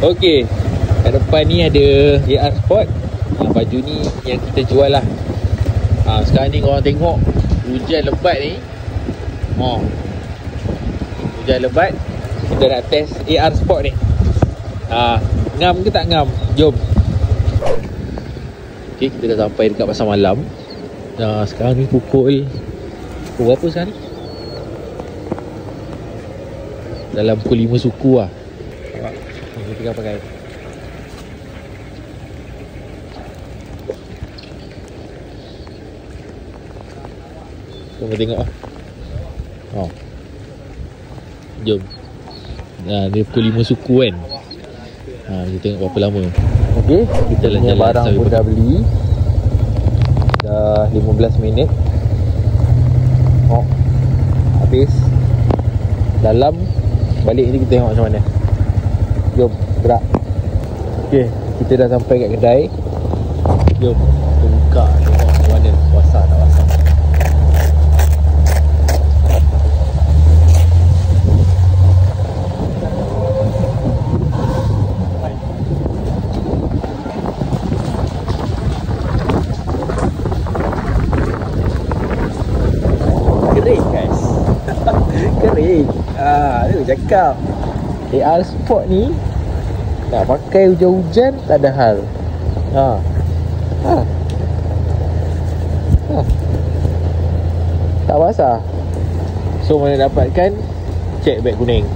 Okey, kat depan ni ada AR Sport. Baju ni yang kita jual lah. Sekarang ni korang tengok hujan lebat ni. Hujan lebat. Kita nak test AR Sport ni. Ngam ke tak ngam? Jom. Okey, kita dah sampai dekat pasar malam. Sekarang ni pukul berapa sekarang ni? Dalam pukul 5 suku lah. Kita tengah pakai. Kita tengok lah. Jom. Ni pukul 5 suku kan. Kita tengok berapa lama. Okey, kita jalan barang pun dah beli. Dah 15 minit. Habis. Dalam balik ni kita tengok macam mana. Jom, gerak. Okey, kita dah sampai kat kedai. Jom, kita buka tengok macam mana puasa tak puasa. Kering guys. Kering. Dia cakap AR Sport ni nak pakai hujan-hujan tak ada hal. Tak basah. So mana dapatkan, check beg kuning.